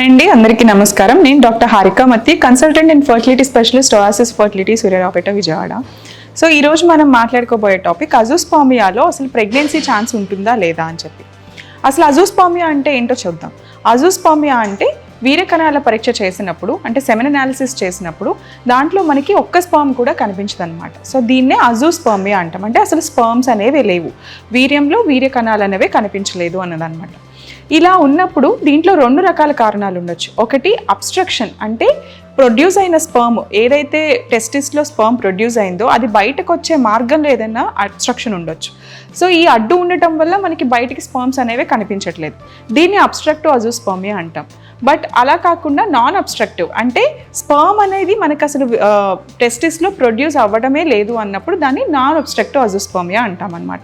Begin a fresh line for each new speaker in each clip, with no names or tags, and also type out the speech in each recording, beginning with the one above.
Hi అండి, అందరికీ నమస్కారం. నేను doctor Harika Matti, consultant and fertility specialist Oasis fertility Suryaraopeta Vijayawada. So ఈరోజు మనం మాట్లాడుకోబోయే టాపిక్ అజూస్పర్మియాలో అసలు ప్రెగ్నెన్సీ ఛాన్స్ ఉంటుందా లేదా అని చెప్పి. అసలు అజూస్పర్మియా అంటే ఏంటో చూద్దాం. అజూస్పర్మియా అంటే వీర్యకణాల పరీక్ష చేసినప్పుడు, అంటే సెమెన్ అనాలిసిస్ చేసినప్పుడు దాంట్లో మనకి ఒక్క స్పర్మ్ కూడా కనిపించదు అనమాట. సో దీన్నే అజూస్పర్మియా అంటాం. అంటే అసలు స్పర్మ్స్ అనేవి లేవు, వీర్యంలో వీర్యకణాలు అనేవి కనిపించలేదు అన్నదన్నమాట. ఇలా ఉన్నప్పుడు దీంట్లో రెండు రకాల కారణాలు ఉండొచ్చు. ఒకటి అబ్స్ట్రక్షన్, అంటే ప్రొడ్యూస్ అయిన స్పర్మ్ ఏదైతే టెస్టిస్లో స్పర్మ్ ప్రొడ్యూస్ అయిందో అది బయటకు వచ్చే మార్గంలో ఏదైనా అబ్స్ట్రక్షన్ ఉండొచ్చు. సో ఈ అడ్డు ఉండటం వల్ల మనకి బయటికి స్పర్మ్స్ అనేవి కనిపించట్లేదు. దీన్ని అబ్స్ట్రక్టివ్ అజూస్పర్మియా అంటాం. బట్ అలా కాకుండా నాన్ అబ్స్ట్రక్టివ్, అంటే స్పర్మ్ అనేది మనకు అసలు టెస్టిస్లో ప్రొడ్యూస్ అవ్వడమే లేదు అన్నప్పుడు దాన్ని నాన్ అబ్స్ట్రక్టివ్ అజూస్పర్మియా అంటాం అనమాట.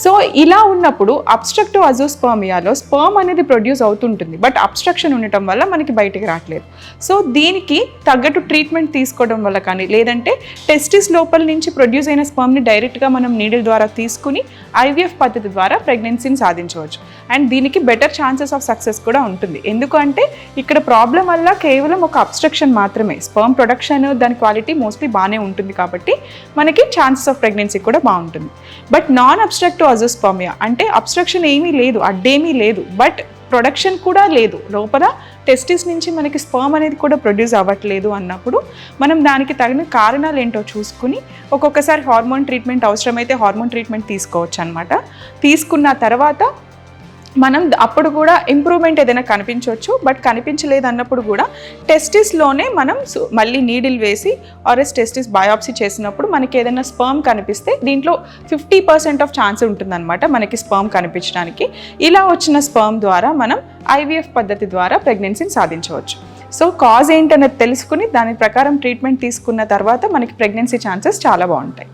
సో ఇలా ఉన్నప్పుడు అబ్స్ట్రక్టివ్ అజూస్పర్మియాలో స్పర్మ్ అనేది ప్రొడ్యూస్ అవుతుంటుంది, బట్ అబ్స్ట్రక్షన్ ఉండటం వల్ల మనకి బయటికి రావట్లేదు. సో దీనికి తగ్గట్టు ట్రీట్మెంట్ తీసుకోవడం వల్ల కానీ, లేదంటే టెస్టిస్ లోపల నుంచి ప్రొడ్యూస్ అయిన స్పర్మ్ని డైరెక్ట్గా మనం నీడిల్ ద్వారా తీసుకుని ఐవీఎఫ్ పద్ధతి ద్వారా ప్రెగ్నెన్సీని సాధించవచ్చు. అండ్ దీనికి బెటర్ ఛాన్సెస్ ఆఫ్ సక్సెస్ కూడా ఉంటుంది. ఎందుకంటే ఇక్కడ ప్రాబ్లం వల్ల కేవలం ఒక అబ్స్ట్రక్షన్ మాత్రమే, స్పర్మ్ ప్రొడక్షన్ దాని క్వాలిటీ మోస్ట్లీ బాగానే ఉంటుంది కాబట్టి మనకి ఛాన్సెస్ ఆఫ్ ప్రెగ్నెన్సీ కూడా బాగుంటుంది. బట్ నాన్ అబ్స్ట్రక్టివ్ అజూస్పర్మియా అంటే అబ్స్ట్రక్షన్ ఏమీ లేదు, అడ్డేమీ లేదు, బట్ ప్రొడక్షన్ కూడా లేదు, లోపల టెస్టిస్ నుంచి మనకి స్పర్మ్ అనేది కూడా ప్రొడ్యూస్ అవ్వట్లేదు అన్నప్పుడు మనం దానికి తగిన కారణాలు ఏంటో చూసుకుని ఒక్కొక్కసారి హార్మోన్ ట్రీట్మెంట్ అవసరమైతే హార్మోన్ ట్రీట్మెంట్ తీసుకోవచ్చు అనమాట. తీసుకున్న తర్వాత మనం అప్పుడు కూడా ఇంప్రూవ్మెంట్ ఏదైనా కనిపించవచ్చు. బట్ కనిపించలేదు అన్నప్పుడు కూడా టెస్టిస్లోనే మనం మళ్ళీ నీడిల్ వేసి ఆర్ఎస్ టెస్టిస్ బయాప్సీ చేసినప్పుడు మనకి ఏదైనా స్పర్మ్ కనిపిస్తే దీంట్లో 50% ఆఫ్ ఛాన్స్ ఉంటుందన్నమాట మనకి స్పర్మ్ కనిపించడానికి. ఇలా వచ్చిన స్పర్మ్ ద్వారా మనం ఐవీఎఫ్ పద్ధతి ద్వారా ప్రెగ్నెన్సీని సాధించవచ్చు. సో కాజ్ ఏంటనేది తెలుసుకుని దాని ప్రకారం ట్రీట్మెంట్ తీసుకున్న తర్వాత మనకి ప్రెగ్నెన్సీ ఛాన్సెస్ చాలా బాగుంటాయి.